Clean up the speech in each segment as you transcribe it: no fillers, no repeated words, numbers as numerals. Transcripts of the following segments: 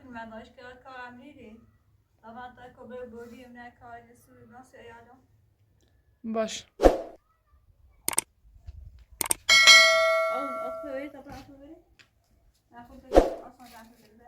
من داشتگاه کارم میری طبعا تا که بودیم نه کاری سوی ناسی یادم باش اخوی طبعا اخوی نخود بگیر اصلا نخود بگیر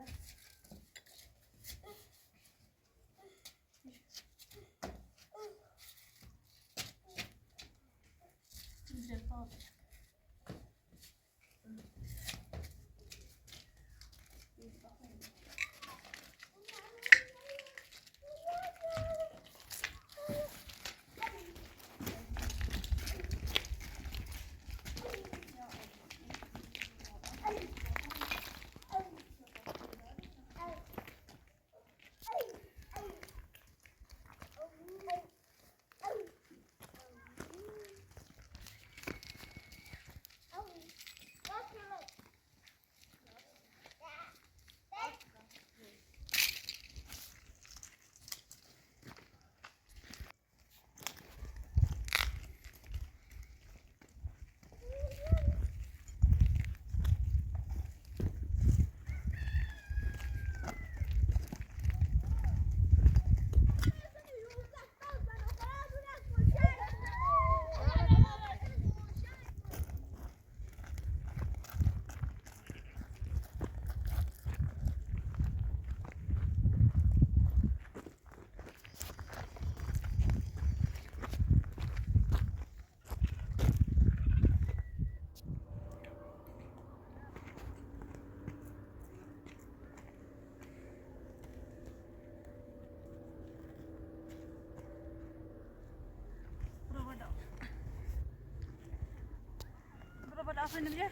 Apa namanya?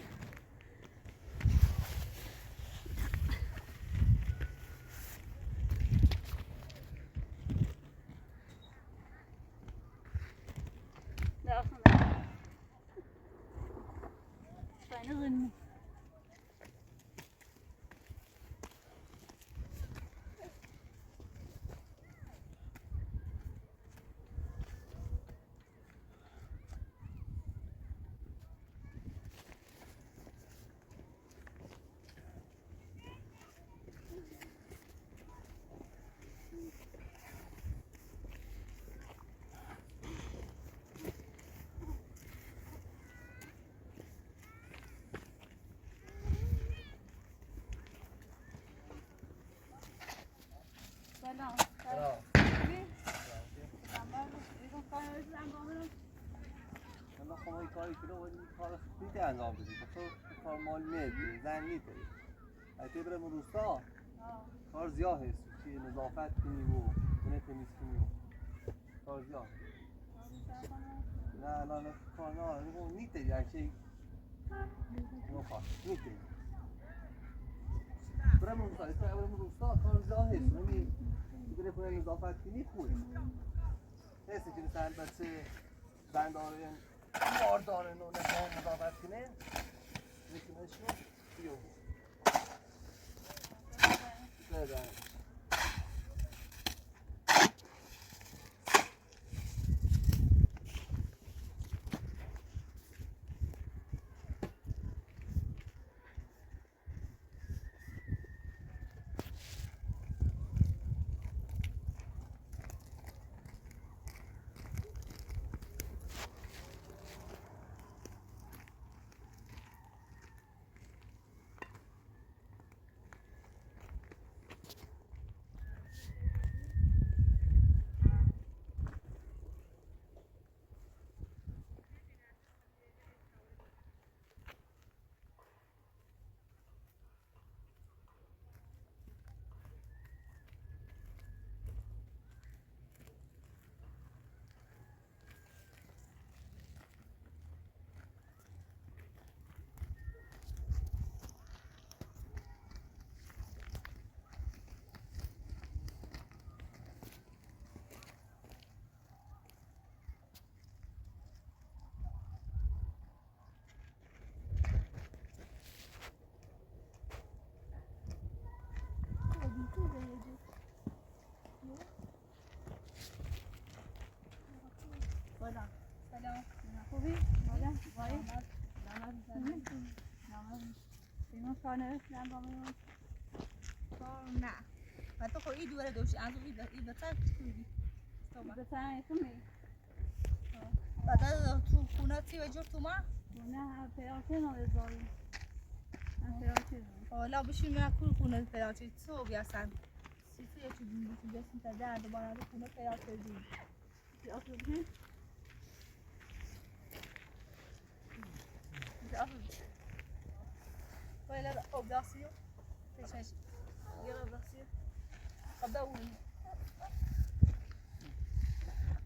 Dah apa namanya? Final. خب این کاری که رو این کار خیلی انجام بدید تو کار مال نیست زن نیست اگه برم روستا کار زیاد هست چی نظافت کنی و خونه تمیز کنی و کار زیاد نه کار نه نیست یعنی چی نخواه نیست برم روستا کار زیاد هست نمی برم خونه نظافت کنی خوبه هستی که مثلا بچه بنداره بار داره و نظام مضافت کنه میکنه شو بیو بده سلام خوبی؟ مادم وای نماز اینا خانه اسلام با من نه من تو خود این دوره دوشی از اون این بسر کنی بسن کنی بعد تو خونه تی و جور تو ما نه پیاته نمیذاری من پیاته حالا بشین من کل خونه پیاته تو بیاسن سیتی یه چیزی بشین بیاسن تا در دوباره خونه پیاته دیم پیاته بشین ولی اوبداسیو تشش یه بسیار قبول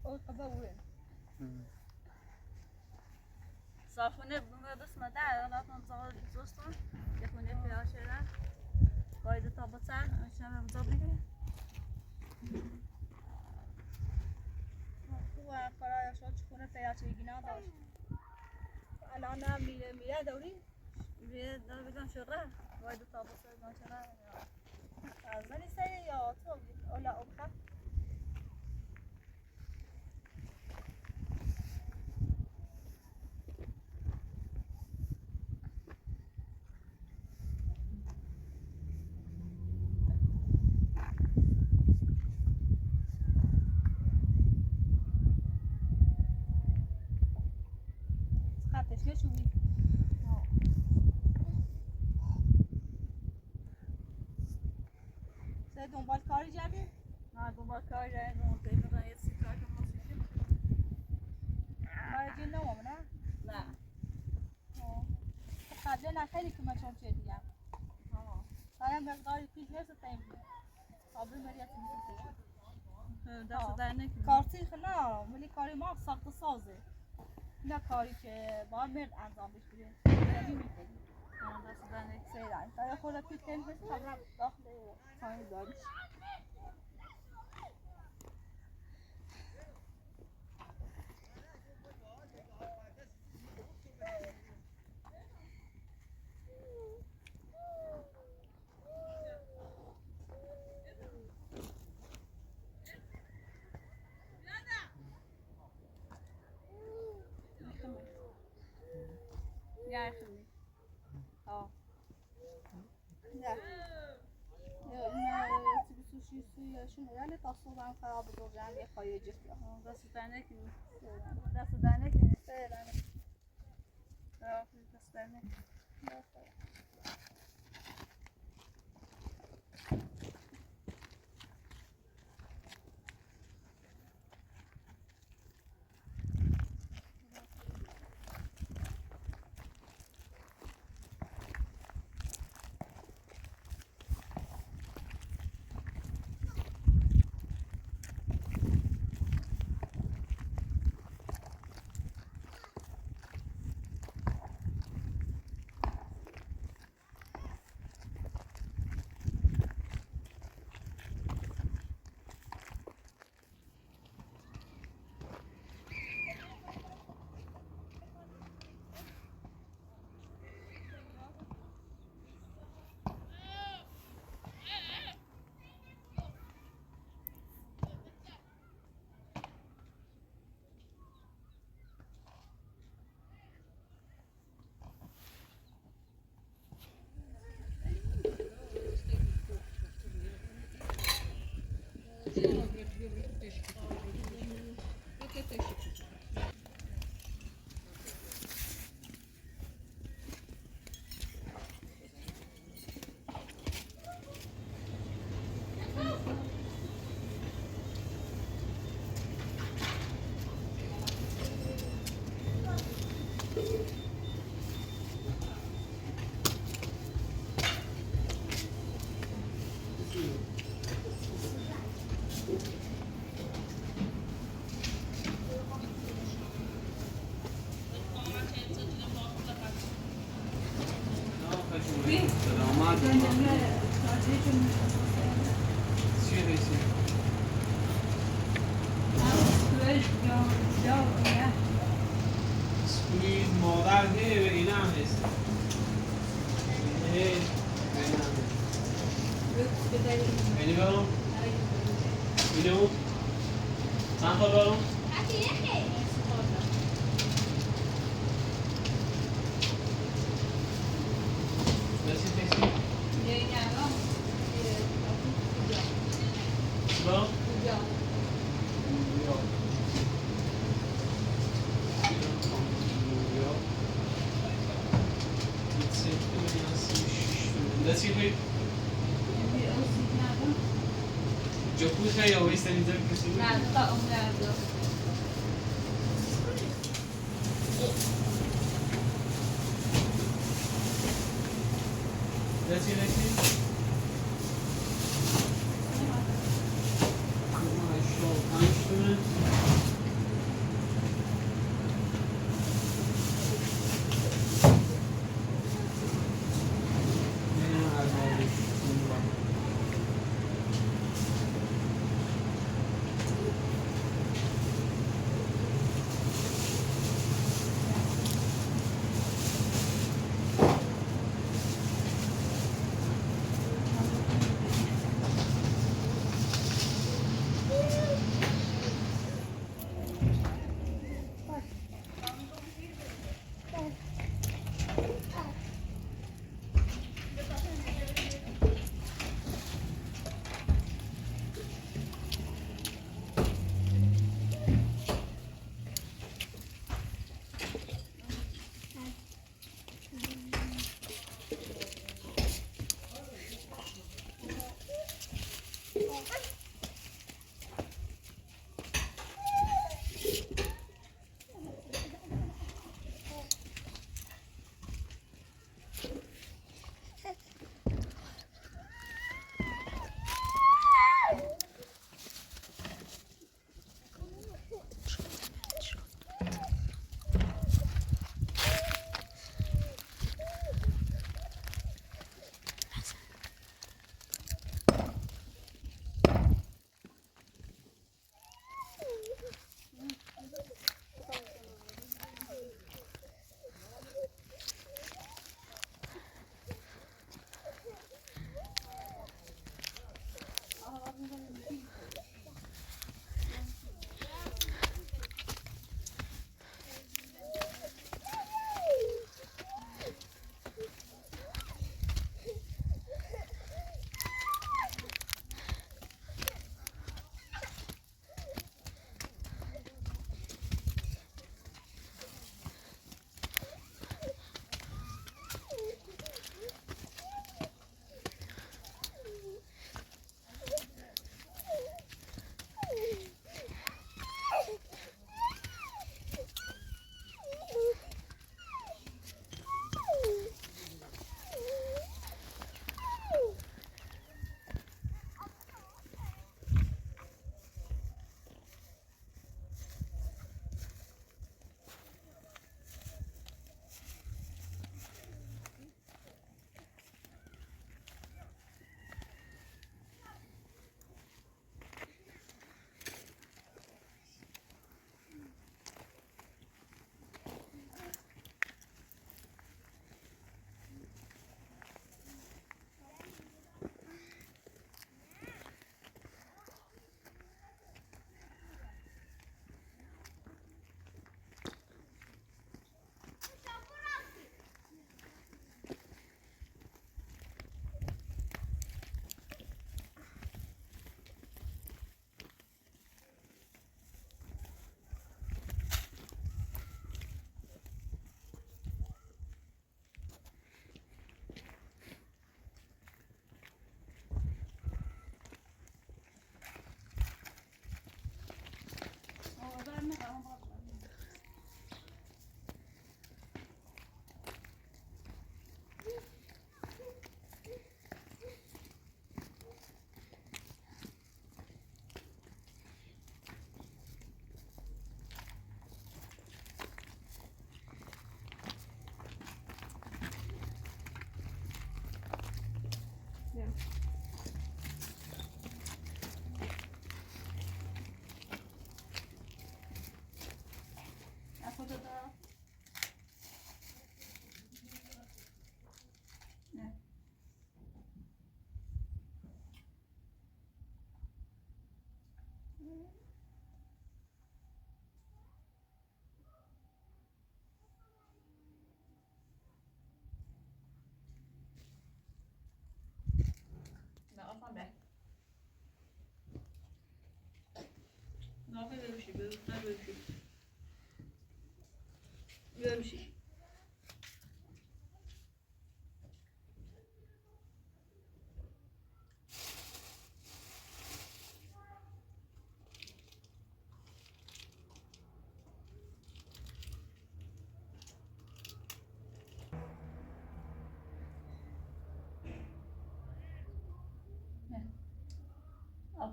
او قبول صافونه بومه بس ما در حالا من زار دوستان که خونه پیاده را قاعده تا بسر شما مطابقه تو کارای شما چونه پیاده گینا داشت الان هم میره دوری بیه دار بگم شغل قاعده تا بسر نشده زنی سری یا تو اولا اوبخم خطش نشونی سه دنبال کاری جدی نه دنبال کار جایی دنبال پیدا یه سی کار که ماسیشی مارجین نموم نه نه قبل نخیلی که من چون چه دیگم دارم مقداری پیش نرسه تایم قبل مریت میشه دست در نکنی کارتی نه ولی کاری ما ساخت سازه نه کاری که با مرد انجام بشه نمی‌کنی دست در نکنی سیران تا خود پیش نمیشه خبرم داخل تایم داریش Ja, خیلی. Ja. نه سوشی شنیدن تا صبحم خراب دوزن یه خواهی جست دست در نکنی دست در نکنی فعلا دست در نکنی سکوید مادر نه و اینا هم هست اینی برام اینو چند تا برام مرسی تکسی کجا؟ اونجا. اونجا. Jacuzzi یا وایستا اینجا کسی بود؟ نه تا اون درجا. That's it, I think.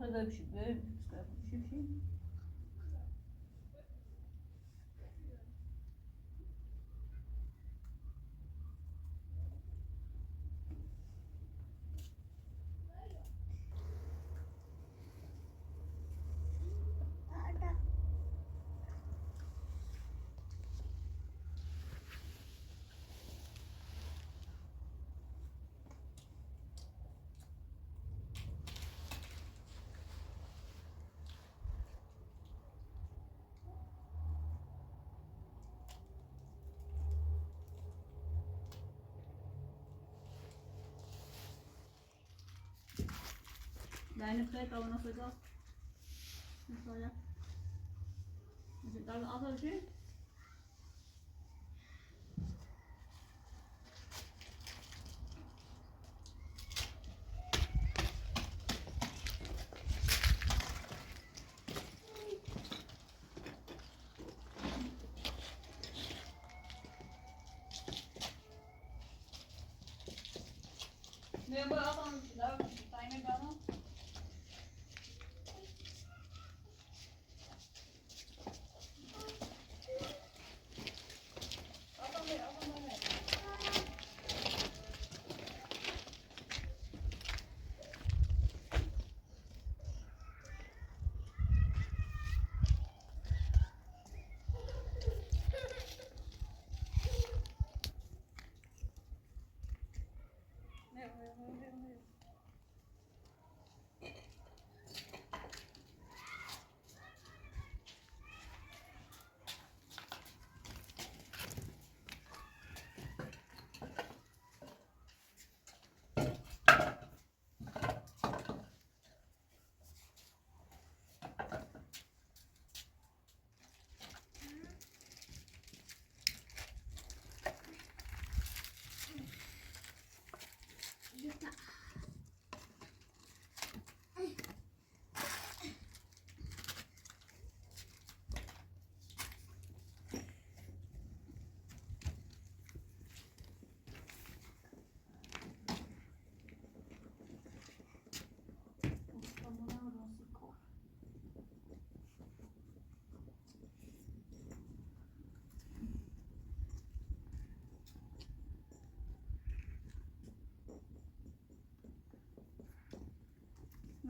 آخر ببشیم بشیم Deine Fleck aber noch sogar. Misalnya. Masih tahu apa sih? Dia berapa? Dah, time berapa?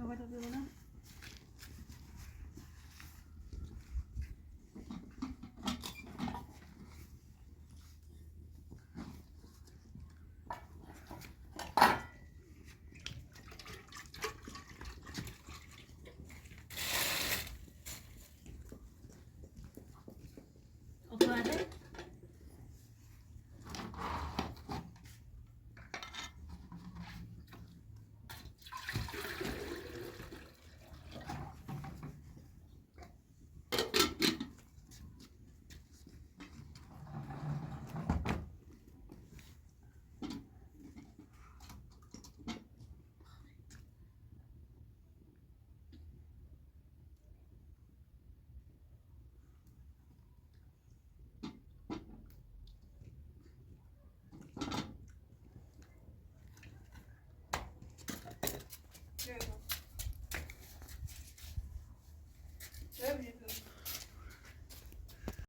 Nggak ada di mana?